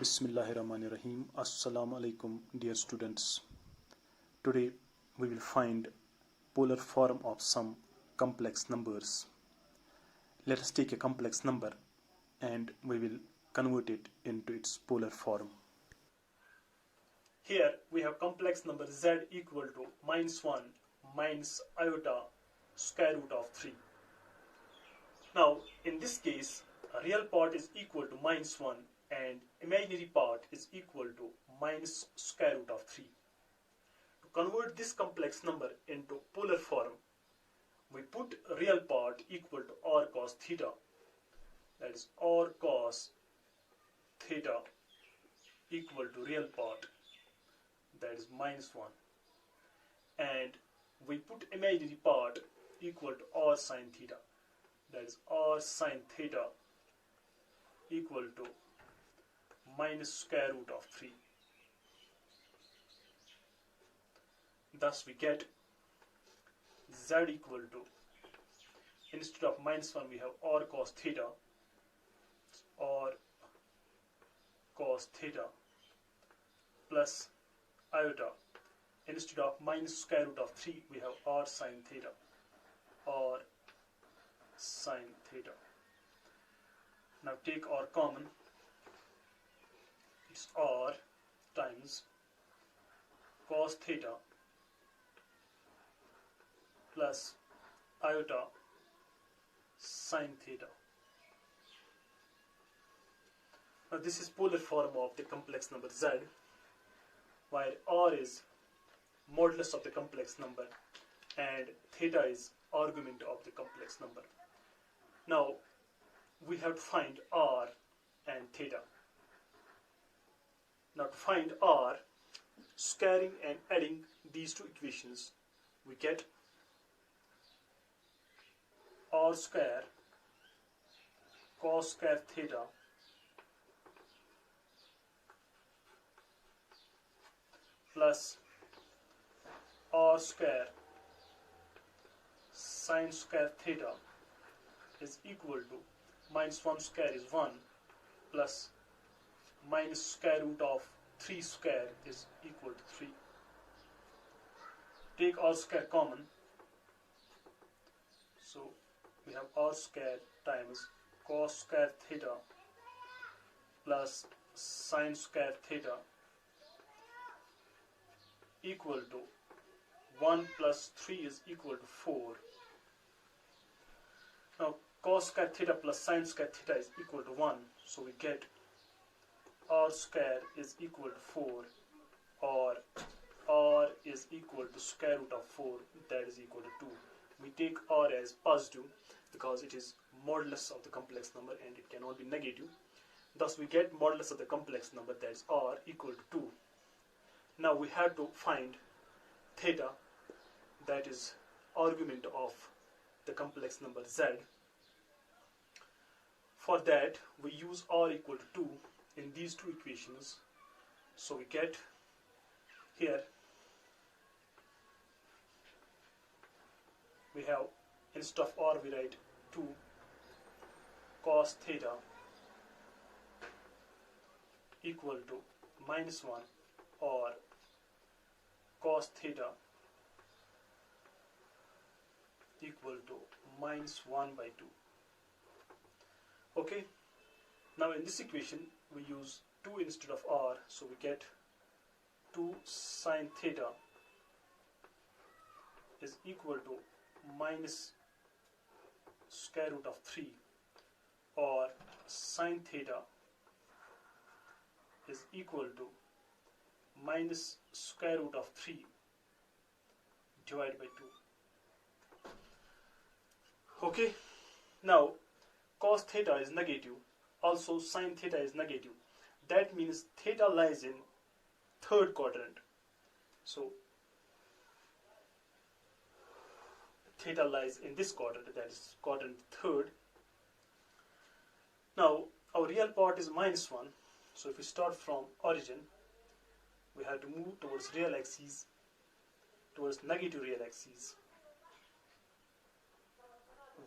Bismillahirrahmanirrahim. Assalamu alaikum, dear students. Today we will find polar form of some complex numbers. Let us take a complex number and we will convert it into its polar form. Here we have complex number z equal to -1 minus iota square root of 3. Now in this case, a real part is equal to -1 and imaginary part is equal to minus square root of 3. To convert this complex number into polar form, we put real part equal to r cos theta, that is r cos theta equal to real part, that is -1, and we put imaginary part equal to r sin theta, that is r sin theta equal to minus square root of 3. Thus we get z equal to, instead of -1 we have r cos theta, plus iota. Instead of minus square root of 3 we have r sin theta, Now take r common. It's r times cos theta plus iota sin theta. Now this is polar form of the complex number z, where r is modulus of the complex number and theta is argument of the complex number. Now we have to find r and theta. Now to find r, squaring and adding these two equations, we get r square cos square theta plus r square sin square theta is equal to -1 square is 1 plus minus square root of 3 square is equal to 3. Take r square common. So we have r square times cos square theta plus sin square theta equal to 1 plus 3 is equal to 4. Now cos square theta plus sin square theta is equal to 1. So we get r square is equal to 4, or r is equal to square root of 4, that is equal to 2. We take r as positive because it is modulus of the complex number and it cannot be negative. Thus we get modulus of the complex number, that is r equal to 2. Now we have to find theta, that is argument of the complex number z. For that we use r equal to 2 in these two equations. So we get here, we have, instead of r we write 2 cos theta equal to -1, or cos theta equal to -1/2. Okay, now in this equation we use 2 instead of r, so we get 2 sin theta is equal to minus square root of 3, or sin theta is equal to minus square root of 3 divided by 2. Okay, now cos theta is negative, also sin theta is negative. That means theta lies in third quadrant. So theta lies in this quadrant, that is quadrant third. Now our real part is -1, so if we start from origin, we have to move towards real axis, towards negative real axis,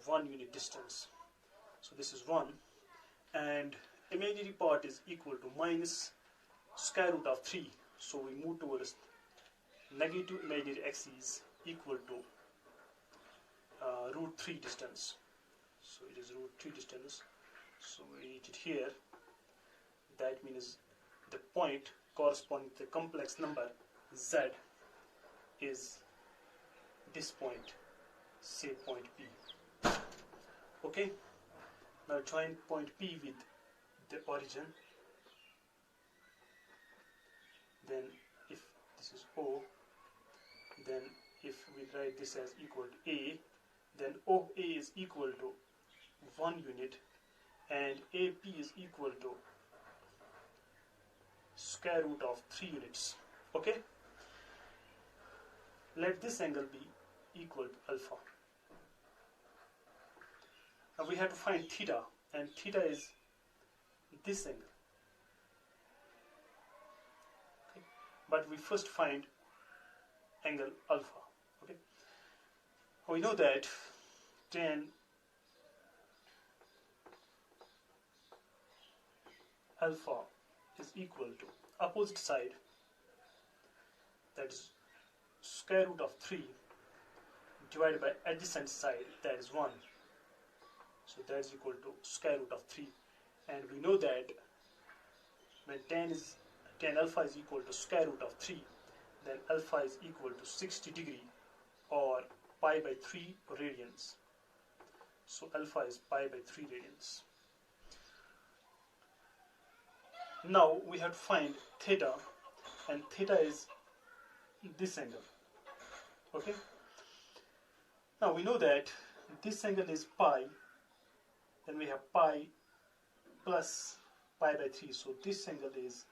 1 unit distance. So this is 1, and imaginary part is equal to minus square root of 3. So we move towards negative imaginary axis equal to root 3 distance. So it is root 3 distance. So we reach it here. That means the point corresponding to the complex number z is this point, say point P. Okay, now join point P with the origin. Then if this is O, then if we write this as equal to A, then OA is equal to 1 unit and AP is equal to square root of 3 units. Okay, let this angle be equal to alpha. Now we have to find theta, and theta is this angle. Okay. But we first find angle alpha. Okay, we know that tan alpha is equal to opposite side, that is square root of 3 divided by adjacent side, that is 1. So that is equal to square root of 3. And we know that when tan alpha is equal to square root of 3, then alpha is equal to 60 degree or pi by 3 radians. So alpha is pi by 3 radians. Now we have to find theta, and theta is this angle. Okay, now we know that this angle is pi, then we have pi plus pi by 3. So this angle is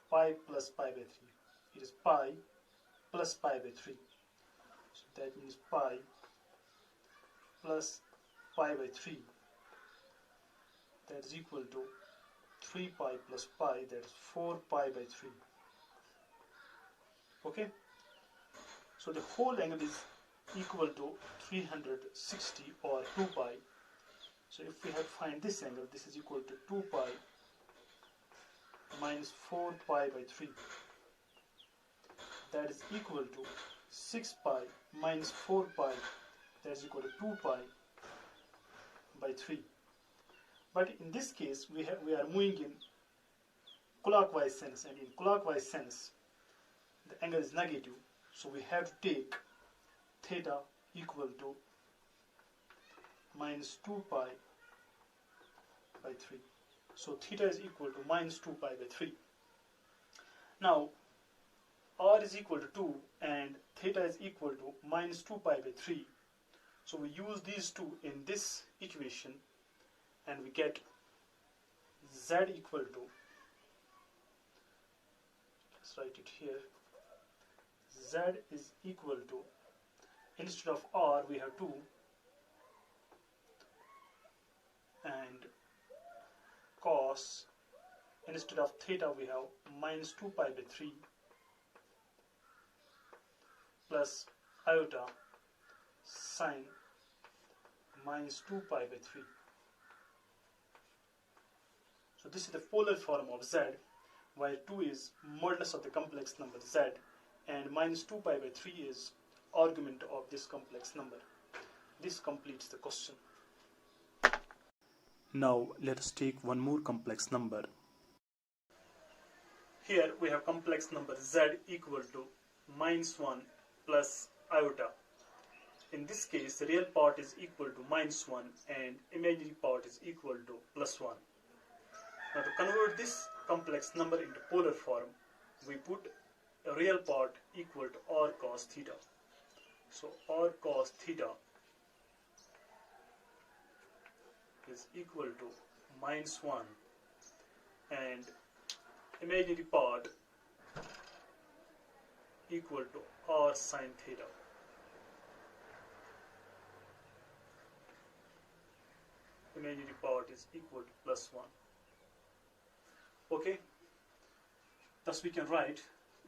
pi plus pi by 3. It is pi plus pi by 3. So that means pi plus pi by 3, that is equal to 3 pi plus pi, that is 4 pi by 3. Okay, so the whole angle is equal to 360 or 2 pi. So if we have to find this angle, this is equal to 2 pi minus 4 pi by 3, that is equal to 6 pi minus 4 pi, that is equal to 2 pi by 3. But in this case we are moving in clockwise sense, and in clockwise sense the angle is negative, so we have to take theta equal to minus 2 pi by 3. So theta is equal to minus 2 pi by 3. Now r is equal to 2 and theta is equal to minus 2 pi by 3. So we use these two in this equation and we get z equal to, let's write it here, z is equal to, instead of r we have 2 and cos, instead of theta we have minus 2 pi by 3 plus iota sine minus 2 pi by 3. So this is the polar form of z, while 2 is modulus of the complex number z and minus 2 pi by 3 is argument of this complex number. This completes the question. Now let us take one more complex number. Here we have complex number z equal to minus 1 plus iota. In this case, the real part is equal to minus 1 and imaginary part is equal to plus 1. Now to convert this complex number into polar form, we put a real part equal to r cos theta. So r cos theta is equal to minus 1 and imaginary part equal to r sin theta. Imaginary part is equal to plus 1. Okay, thus we can write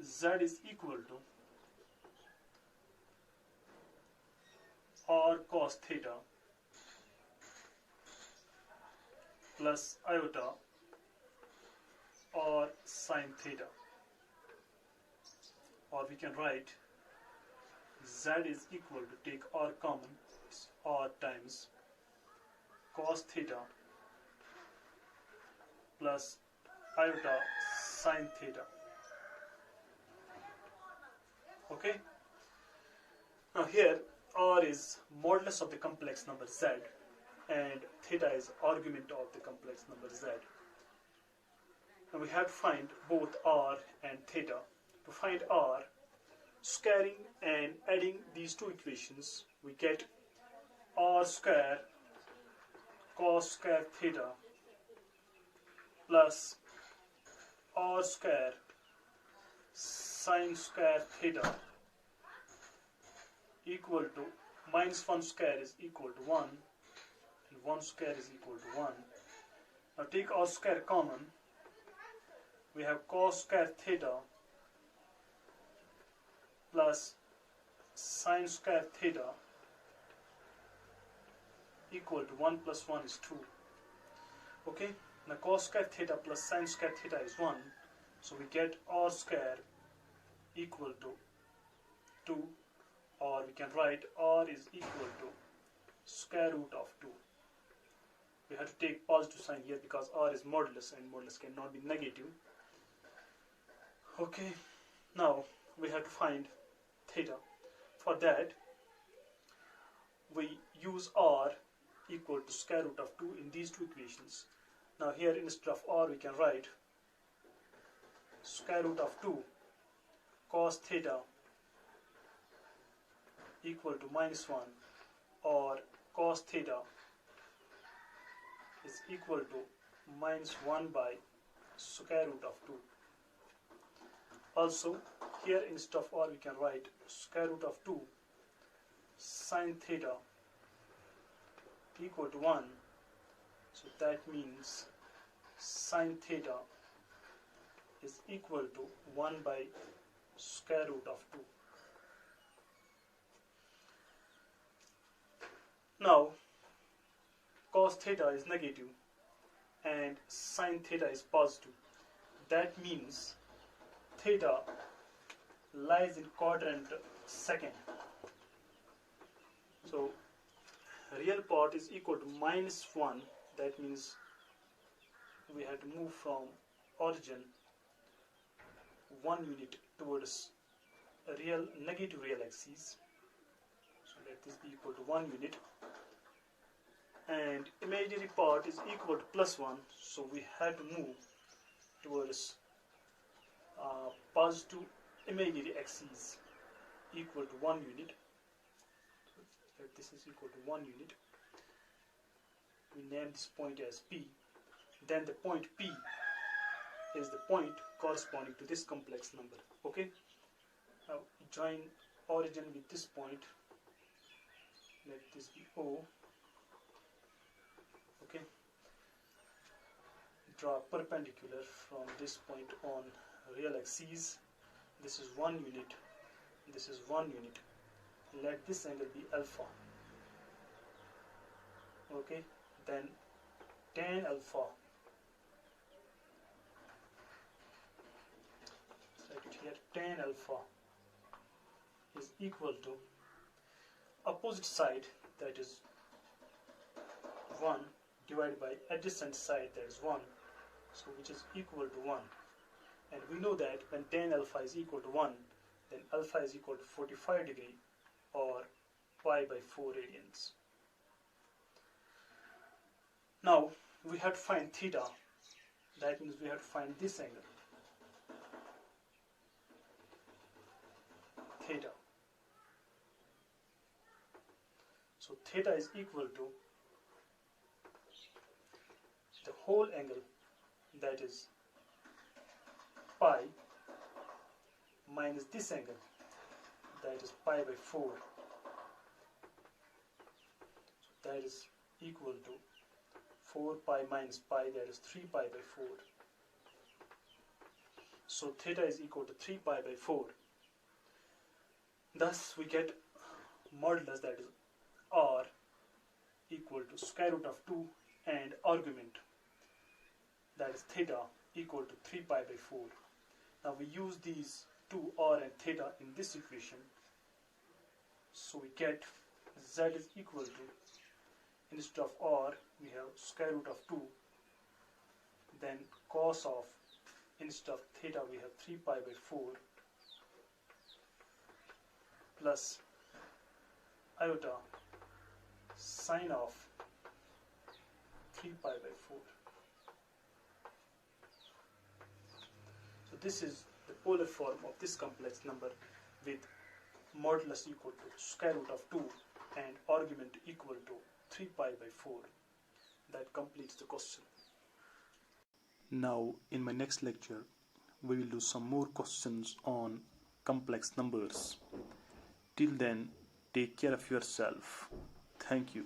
z is equal to r cos theta plus iota or sine theta, or we can write z is equal to, take r common, it's r times cos theta plus iota sine theta. Okay, now here r is modulus of the complex number z and theta is argument of the complex number z. Now we have to find both r and theta. To find r, squaring and adding these two equations, we get r square cos square theta plus r square sine square theta equal to minus 1 square is equal to 1 and 1 square is equal to 1. Now take r square common, we have cos square theta plus sine square theta equal to 1 plus 1 is 2. Okay, now cos square theta plus sine square theta is 1, so we get r square equal to 2, or we can write r is equal to square root of 2. We have to take positive sign here because r is modulus and modulus cannot be negative. Okay, now we have to find theta. For that, we use r equal to square root of 2 in these two equations. Now here instead of r we can write square root of 2 cos theta equal to minus 1, or cos theta is equal to minus 1 by square root of 2. Also here instead of r we can write square root of 2 sine theta equal to 1, so that means sine theta is equal to 1 by square root of 2. Now cos theta is negative and sine theta is positive. That means theta lies in quadrant second. So real part is equal to minus 1. That means we have to move from origin 1 unit towards a real negative real axis. So let this be equal to 1 unit. And imaginary part is equal to plus 1. So we have to move towards positive imaginary axis equal to 1 unit. So let this is equal to 1 unit. We name this point as P. Then the point P is the point corresponding to this complex number. Okay. Now join origin with this point. Let this be O. Okay. Draw perpendicular from this point on real axis. This is 1 unit. This is 1 unit. Let this angle be alpha. Okay. Then tan alpha. Write it here. Tan alpha is equal to opposite side, that is 1, divided by adjacent side, that is 1, so which is equal to 1. And we know that when tan alpha is equal to 1, then alpha is equal to 45 degree or pi by 4 radians. Now we have to find theta. That means we have to find this angle, theta. So theta is equal to the whole angle, that is pi, minus this angle, that is pi by 4. So that is equal to 4 pi minus pi, that is 3 pi by 4. So theta is equal to 3 pi by 4. Thus we get modulus, that is r, equal to square root of 2 and argument that is theta, equal to 3 pi by 4. Now we use these 2 r and theta in this equation, so we get z is equal to, instead of r we have square root of 2, then cos of, instead of theta we have 3 pi by 4, plus iota sine of 3 pi by 4. So this is the polar form of this complex number with modulus equal to square root of 2 and argument equal to 3 pi by 4. That completes the question. Now in my next lecture we will do some more questions on complex numbers. Till then, take care of yourself. Thank you.